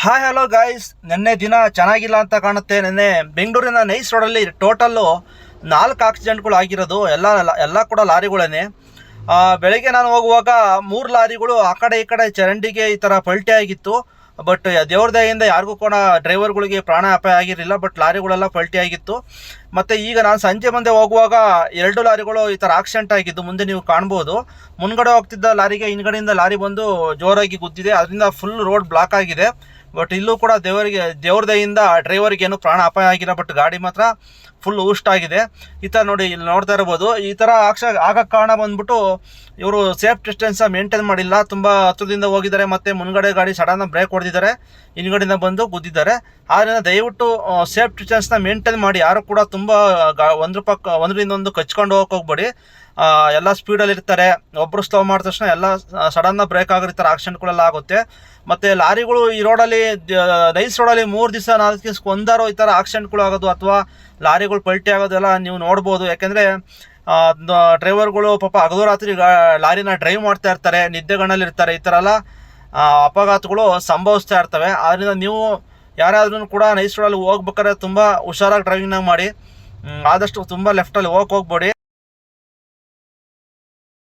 Hi hello guys, ನಿನ್ನೆ ದಿನ ಚೆನ್ನಾಗಿಲ್ಲ ಅಂತ ಕಾಣುತ್ತೆ. ನಿನ್ನೆ ಬೆಂಗಳೂರಿನ ನೈಸ್ ರೋಡಲ್ಲಿ ಟೋಟಲ್ಲು 4 ಆಕ್ಸಿಡೆಂಟ್ಗಳು ಆಗಿರೋದು. ಎಲ್ಲ ಕೂಡ ಲಾರಿಗಳೇ. ಬೆಳಗ್ಗೆ ನಾನು ಹೋಗುವಾಗ 3 ಲಾರಿಗಳು ಆ ಕಡೆ ಈ ಕಡೆ ಚರಂಡಿಗೆ ಈ ಥರ ಪಲ್ಟಿ ಆಗಿತ್ತು. ಬಟ್ ದೇವ್ರ ದಯೆಯಿಂದ ಯಾರಿಗೂ ಕೂಡ ಡ್ರೈವರ್ಗಳಿಗೆ ಪ್ರಾಣ ಅಪಾಯ ಆಗಿರಲಿಲ್ಲ. ಬಟ್ ಲಾರಿಗಳೆಲ್ಲ ಪಲ್ಟಿ ಆಗಿತ್ತು. ಮತ್ತು ಈಗ ನಾನು ಸಂಜೆ ಮುಂದೆ ಹೋಗುವಾಗ 2 ಲಾರಿಗಳು ಈ ಥರ ಆಕ್ಸಿಡೆಂಟ್ ಆಗಿದ್ದು ಮುಂದೆ ನೀವು ಕಾಣ್ಬೋದು. ಮುನ್ಗಡೆ ಹೋಗ್ತಿದ್ದ ಲಾರಿಗೆ ಹಿಂದ್ಗಡೆಯಿಂದ ಲಾರಿ ಬಂದು ಜೋರಾಗಿ ಗುದ್ದಿದೆ. ಅದರಿಂದ ಫುಲ್ ರೋಡ್ ಬ್ಲಾಕ್ ಆಗಿದೆ. ಬಟ್ ಇಲ್ಲೂ ಕೂಡ ದೇವ್ರ ದಯೆಯಿಂದ ಡ್ರೈವರ್ಗೆ ಏನು ಪ್ರಾಣ ಅಪಾಯ ಆಗಿಲ್ಲ. ಬಟ್ ಗಾಡಿ ಮಾತ್ರ ಫುಲ್ ಊಸ್ಟ್ ಆಗಿದೆ. ಈ ಥರ ನೋಡಿ, ಇಲ್ಲಿ ನೋಡ್ತಾ ಇರ್ಬೋದು. ಈ ಥರ ಆಗಕ್ಕೆ ಕಾರಣ ಬಂದ್ಬಿಟ್ಟು ಇವರು ಸೇಫ್ ಡಿಸ್ಟೆನ್ಸ್ ಮೇಂಟೈನ್ ಮಾಡಿಲ್ಲ. ತುಂಬ ಹತ್ರದಿಂದ ಹೋಗಿದ್ದಾರೆ ಮತ್ತು ಮುನ್ಗಡೆ ಗಾಡಿ ಸಡನ್ ಬ್ರೇಕ್ ಹೊಡೆದಿದ್ದಾರೆ, ಹಿಂದ್ಗಡೆಯಿಂದ ಬಂದು ಗುದ್ದಿದ್ದಾರೆ. ಆದ್ದರಿಂದ ದಯವಿಟ್ಟು ಸೇಫ್ ಡಿಸ್ಟೆನ್ಸ್ನ ಮೇಂಟೈನ್ ಮಾಡಿ. ಯಾರು ಕೂಡ ತುಂಬ ಒಂದರಿಂದ ಒಂದು ಕಚ್ಕೊಂಡು ಹೋಗ್ಬೇಡಿ. ಎಲ್ಲ ಸ್ಪೀಡಲ್ಲಿ ಇರ್ತಾರೆ. ಒಬ್ಬರು ಸ್ಲೋ ಮಾಡಿದ ತಕ್ಷಣ ಎಲ್ಲ ಸಡನ್ನ ಬ್ರೇಕ್ ಆಗಿರ್ತಾರೆ. ಆಕ್ಸಿಡೆಂಟ್ಗಳೆಲ್ಲ ಆಗುತ್ತೆ. ಮತ್ತು ಲಾರಿಗಳು ಈ ರೋಡಲ್ಲಿ ನೈಸ್ ರೋಡಲ್ಲಿ 3 ದಿವಸ 4 ದಿವಸಕ್ಕೆ ಒಂದಾರು ಈ ಥರ ಆಕ್ಸಿಡೆಂಟ್ಗಳು ಆಗೋದು ಅಥವಾ ಲಾರಿಗಳು ಪಲ್ಟಿ ಆಗೋದೆಲ್ಲ ನೀವು ನೋಡ್ಬೋದು. ಯಾಕೆಂದರೆ ಡ್ರೈವರ್ಗಳು ಪಾಪ ಹಗಲು ರಾತ್ರಿ ಲಾರಿನ ಡ್ರೈವ್ ಮಾಡ್ತಾ ಇರ್ತಾರೆ, ನಿದ್ದೆಗಣ್ಣಲ್ಲಿರ್ತಾರೆ. ಈ ಥರ ಎಲ್ಲ ಅಪಘಾತಗಳು ಸಂಭವಿಸ್ತಾ ಇರ್ತವೆ. ಆದ್ದರಿಂದ ನೀವು ಯಾರಾದ್ರೂ ಕೂಡ ನೈಸ್ ರೋಡಲ್ಲಿ ಹೋಗ್ಬೇಕಾದ್ರೆ ತುಂಬ ಹುಷಾರಾಗಿ ಡ್ರೈವಿಂಗ್ನಾಗ ಮಾಡಿ. ಆದಷ್ಟು ತುಂಬ ಲೆಫ್ಟಲ್ಲಿ ಹೋಗ್ಬೇಡಿ.